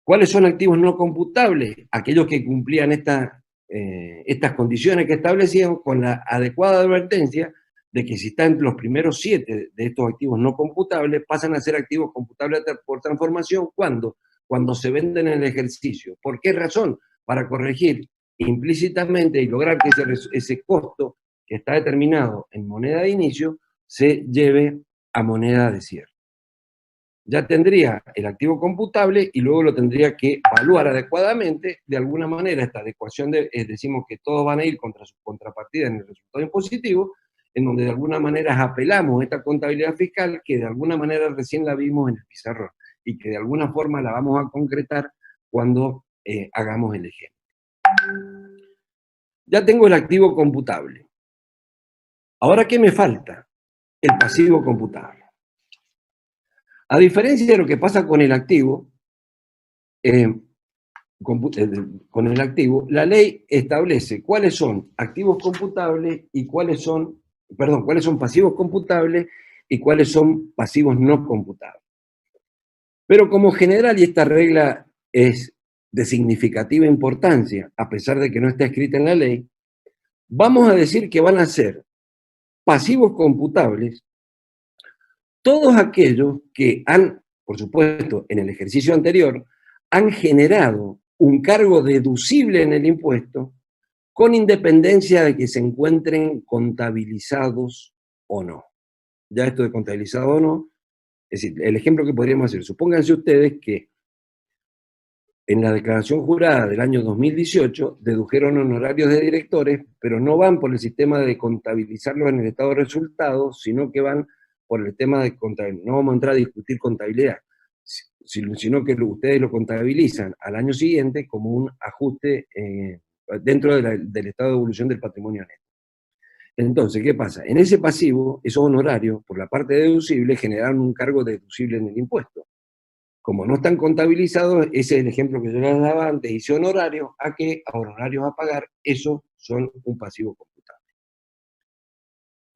¿Cuáles son activos no computables? Aquellos que cumplían estas condiciones que establecían con la adecuada advertencia de que si están entre los primeros 7 de estos activos no computables, pasan a ser activos computables por transformación. ¿Cuándo? Cuando se venden en el ejercicio. ¿Por qué razón? Para corregir implícitamente y lograr que ese costo que está determinado en moneda de inicio se lleve a moneda de cierre. Ya tendría el activo computable y luego lo tendría que evaluar adecuadamente. De alguna manera, esta adecuación, decimos que todos van a ir contra su contrapartida en el resultado impositivo, en donde de alguna manera apelamos esta contabilidad fiscal que de alguna manera recién la vimos en el pizarrón y que de alguna forma la vamos a concretar cuando hagamos el ejemplo. Ya tengo el activo computable. Ahora, ¿qué me falta? El pasivo computable. A diferencia de lo que pasa con el activo, la ley establece cuáles son activos computables y cuáles son pasivos computables y cuáles son pasivos no computables. Pero como general, y esta regla es de significativa importancia, a pesar de que no está escrita en la ley, vamos a decir que van a ser pasivos computables todos aquellos que han, por supuesto, en el ejercicio anterior, han generado un cargo deducible en el impuesto con independencia de que se encuentren contabilizados o no. Ya esto de contabilizado o no, es decir, el ejemplo que podríamos hacer, supónganse ustedes que en la declaración jurada del año 2018 dedujeron honorarios de directores, pero no van por el sistema de contabilizarlos en el estado de resultados, sino que van por el tema de contabilidad. No vamos a entrar a discutir contabilidad, sino que ustedes lo contabilizan al año siguiente como un ajuste dentro del estado de evolución del patrimonio neto. Entonces, ¿qué pasa? En ese pasivo, esos honorarios, por la parte deducible, generaron un cargo deducible en el impuesto. Como no están contabilizados, ese es el ejemplo que yo les daba antes, hice honorarios a honorarios a pagar, esos son un pasivo computable.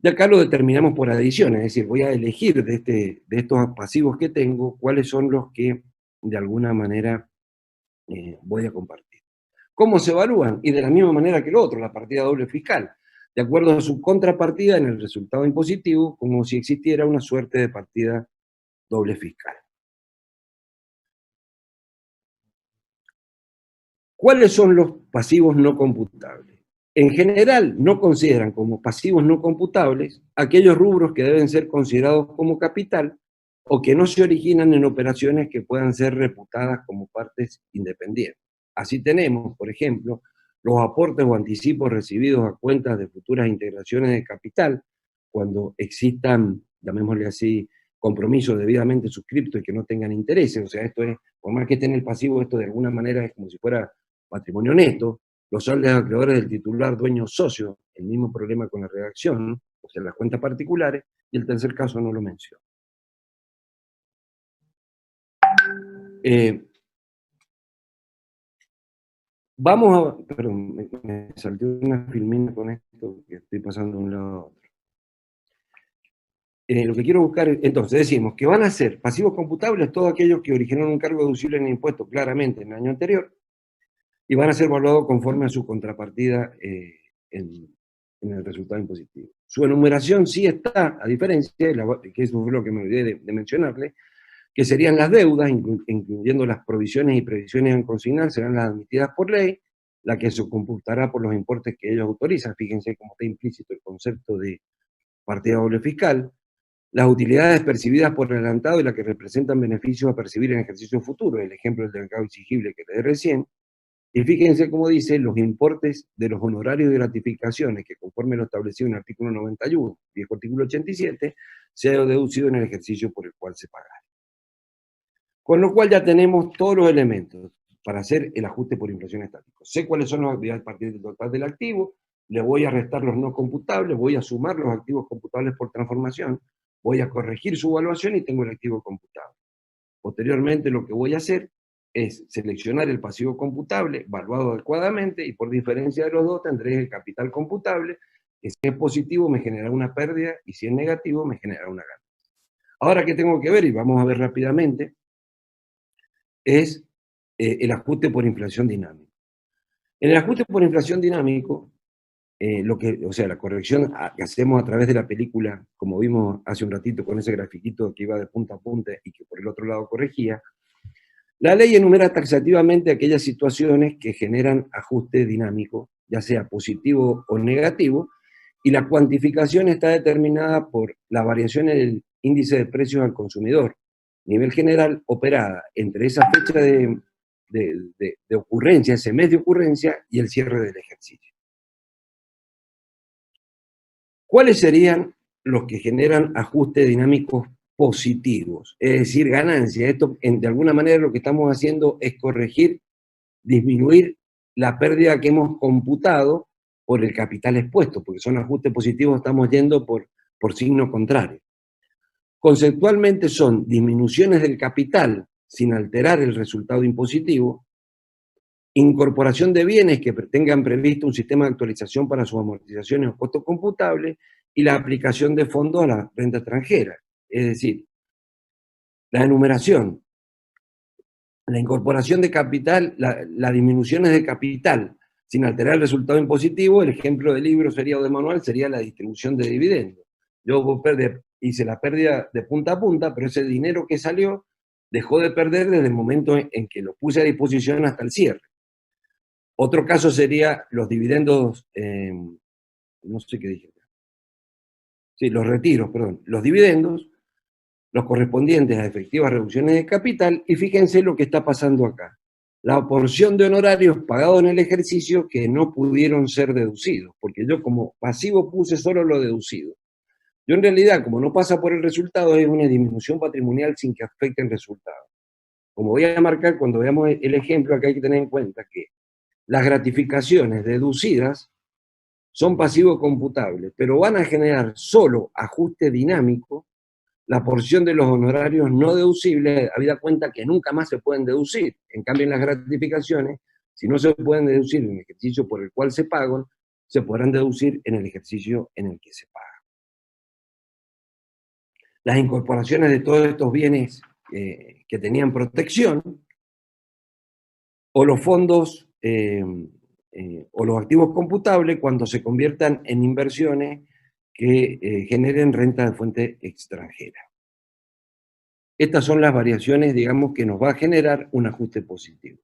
Y acá lo determinamos por adición, es decir, voy a elegir de estos pasivos que tengo, cuáles son los que de alguna manera voy a compartir. ¿Cómo se evalúan? Y de la misma manera que el otro, la partida doble fiscal, de acuerdo a su contrapartida en el resultado impositivo, como si existiera una suerte de partida doble fiscal. ¿Cuáles son los pasivos no computables? En general, no consideran como pasivos no computables aquellos rubros que deben ser considerados como capital o que no se originan en operaciones que puedan ser reputadas como partes independientes. Así tenemos, por ejemplo, los aportes o anticipos recibidos a cuentas de futuras integraciones de capital, cuando existan, llamémosle así, compromisos debidamente suscriptos y que no tengan intereses. O sea, esto es, por más que esté en el pasivo, esto de alguna manera es como si fuera patrimonio neto, los saldos acreedores del titular, dueño, socio, el mismo problema con la redacción, o sea, las cuentas particulares, y el tercer caso no lo menciono. Vamos a... Perdón, me salté una filmina con esto, que estoy pasando de un lado a otro. Lo que quiero buscar, entonces, decimos que van a ser pasivos computables todos aquellos que originaron un cargo deducible en el impuesto claramente en el año anterior, y van a ser evaluados conforme a su contrapartida en el resultado impositivo. Su enumeración sí está, a diferencia, que eso fue lo que me olvidé de mencionarle, que serían las deudas, incluyendo las provisiones y previsiones en consignar, serán las admitidas por ley, la que se computará por los importes que ellos autorizan. Fíjense cómo está implícito el concepto de partida doble fiscal. las utilidades percibidas por adelantado y las que representan beneficios a percibir en ejercicio futuro, el ejemplo del mercado exigible que le dé recién, y fíjense cómo dice, los importes de los honorarios de gratificaciones que conforme lo establecido en el artículo 91, viejo artículo 87, se ha deducido en el ejercicio por el cual se paga. Con lo cual ya tenemos todos los elementos para hacer el ajuste por inflación estático. Sé cuáles son las actividades a partir del total del activo, le voy a restar los no computables, voy a sumar los activos computables por transformación, voy a corregir su evaluación y tengo el activo computable. Posteriormente lo que voy a hacer es seleccionar el pasivo computable, valuado adecuadamente, y por diferencia de los dos tendré el capital computable, que si es positivo me genera una pérdida, y si es negativo me genera una ganancia. Ahora, ¿qué tengo que ver? Y vamos a ver rápidamente, es el ajuste por inflación dinámico. En el ajuste por inflación dinámico, la corrección que hacemos a través de la película, como vimos hace un ratito con ese grafiquito que iba de punta a punta y que por el otro lado corregía, la ley enumera taxativamente aquellas situaciones que generan ajuste dinámico, ya sea positivo o negativo, y la cuantificación está determinada por la variación en el índice de precios al consumidor, nivel general, operada entre esa fecha de ocurrencia, ese mes de ocurrencia, y el cierre del ejercicio. ¿Cuáles serían los que generan ajustes dinámicos positivos? Es decir, ganancia. Esto, de alguna manera, lo que estamos haciendo es corregir, disminuir la pérdida que hemos computado por el capital expuesto, porque son ajustes positivos, estamos yendo por signo contrario. Conceptualmente son disminuciones del capital sin alterar el resultado impositivo, incorporación de bienes que tengan previsto un sistema de actualización para sus amortizaciones o costos computables, y la aplicación de fondos a la renta extranjera. Es decir, la enumeración, la incorporación de capital, las disminuciones de capital sin alterar el resultado impositivo. El ejemplo del libro sería, o de manual, sería la distribución de dividendos. Yo hice la pérdida de punta a punta, pero ese dinero que salió dejó de perder desde el momento en que lo puse a disposición hasta el cierre. Otro caso sería los dividendos, no sé qué dije. Sí, los retiros, perdón. Los dividendos, los correspondientes a efectivas reducciones de capital, y fíjense lo que está pasando acá. La porción de honorarios pagados en el ejercicio que no pudieron ser deducidos, porque yo como pasivo puse solo lo deducido. Yo en realidad, como no pasa por el resultado, es una disminución patrimonial sin que afecte el resultado. Como voy a marcar cuando veamos el ejemplo, acá hay que tener en cuenta que las gratificaciones deducidas son pasivos computables, pero van a generar solo ajuste dinámico la porción de los honorarios no deducibles, habida cuenta que nunca más se pueden deducir. En cambio, en las gratificaciones, si no se pueden deducir en el ejercicio por el cual se pagan, se podrán deducir en el ejercicio en el que se paga. Las incorporaciones de todos estos bienes que tenían protección, o los fondos o los activos computables cuando se conviertan en inversiones que generen renta de fuente extranjera. Estas son las variaciones, digamos, que nos va a generar un ajuste positivo.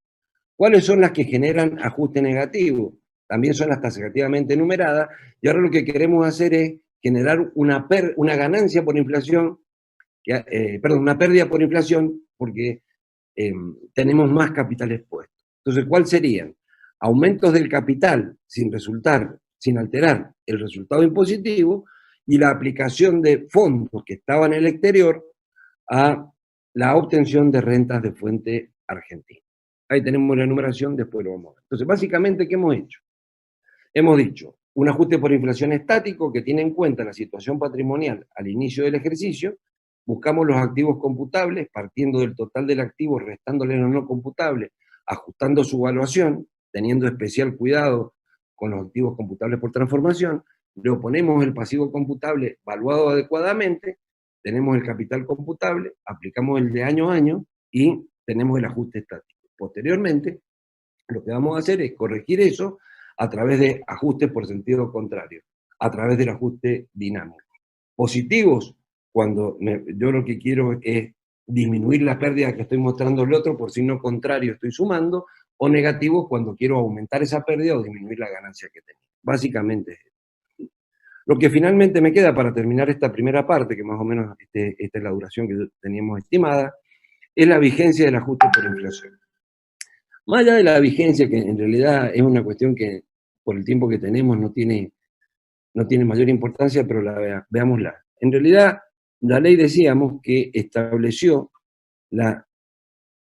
¿Cuáles son las que generan ajuste negativo? También son las taxativamente numeradas, y ahora lo que queremos hacer es generar una ganancia por inflación, una pérdida por inflación, porque tenemos más capital expuesto. Entonces, ¿cuáles serían? Aumentos del capital sin alterar el resultado impositivo, y la aplicación de fondos que estaban en el exterior a la obtención de rentas de fuente argentina. Ahí tenemos la enumeración, después lo vamos a ver. Entonces, básicamente, ¿qué hemos hecho? Hemos dicho un ajuste por inflación estático que tiene en cuenta la situación patrimonial al inicio del ejercicio. Buscamos los activos computables, partiendo del total del activo, restándole los no computables, ajustando su evaluación, teniendo especial cuidado con los activos computables por transformación. Luego ponemos el pasivo computable valuado adecuadamente, tenemos el capital computable, aplicamos el de año a año y tenemos el ajuste estático. Posteriormente, lo que vamos a hacer es corregir eso a través de ajustes por sentido contrario, a través del ajuste dinámico. Positivos, cuando yo lo que quiero es disminuir la pérdida que estoy mostrando el otro, por signo contrario estoy sumando, o negativos cuando quiero aumentar esa pérdida o disminuir la ganancia que tengo. Básicamente es eso. Lo que finalmente me queda para terminar esta primera parte, que más o menos esta es la duración que teníamos estimada, es la vigencia del ajuste por inflación. Más allá de la vigencia, que en realidad es una cuestión que por el tiempo que tenemos no tiene mayor importancia, pero veámosla. En realidad, la ley decíamos que estableció la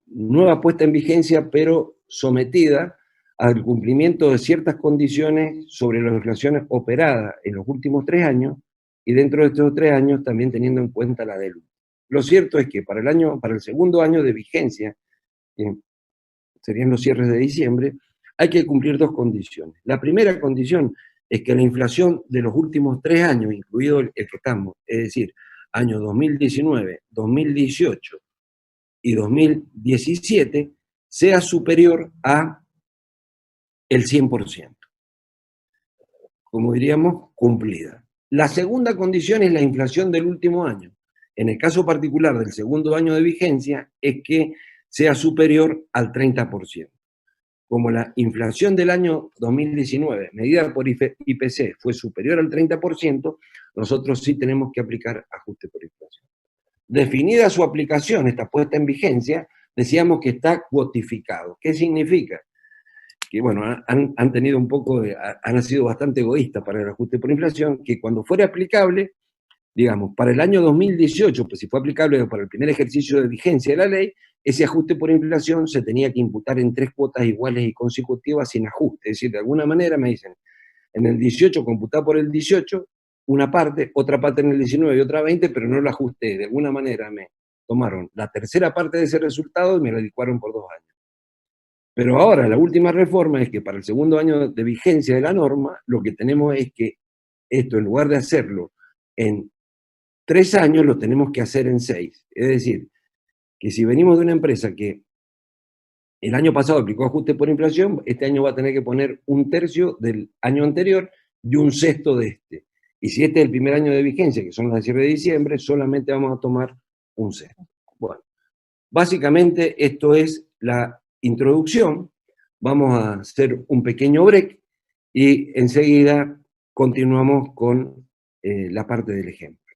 nueva puesta en vigencia, pero sometida al cumplimiento de ciertas condiciones sobre la inflación operada en los últimos 3 años, y dentro de estos 3 años también teniendo en cuenta la del último. Lo cierto es que para el segundo año de vigencia, que serían los cierres de diciembre, hay que cumplir 2 condiciones. La primera condición es que la inflación de los últimos 3 años, incluido el que estamos, es decir, años 2019, 2018 y 2017, sea superior a el 100%. Como diríamos, cumplida. La segunda condición es la inflación del último año. En el caso particular del segundo año de vigencia, es que sea superior al 30%. Como la inflación del año 2019, medida por IPC, fue superior al 30%, nosotros sí tenemos que aplicar ajuste por inflación. Definida su aplicación, esta puesta en vigencia, decíamos que está cuotificado. ¿Qué significa? Que bueno, han sido bastante egoístas para el ajuste por inflación, que cuando fuera aplicable, digamos, para el año 2018, pues si fue aplicable para el primer ejercicio de vigencia de la ley, ese ajuste por inflación se tenía que imputar en 3 cuotas iguales y consecutivas sin ajuste. Es decir, de alguna manera me dicen, en el 18 computá por el 18, una parte, otra parte en el 19 y otra 20, pero no lo ajusté. De alguna manera me tomaron la tercera parte de ese resultado y me lo licuaron por 2 años. Pero ahora la última reforma es que para el segundo año de vigencia de la norma, lo que tenemos es que esto, en lugar de hacerlo en 3 años, lo tenemos que hacer en 6. Es decir, que si venimos de una empresa que el año pasado aplicó ajuste por inflación, este año va a tener que poner 1/3 del año anterior y 1/6 de este. Y si este es el primer año de vigencia, que son los de cierre de diciembre, solamente vamos a tomar 1/6. Bueno, básicamente esto es la introducción. Vamos a hacer un pequeño break y enseguida continuamos con la parte del ejemplo.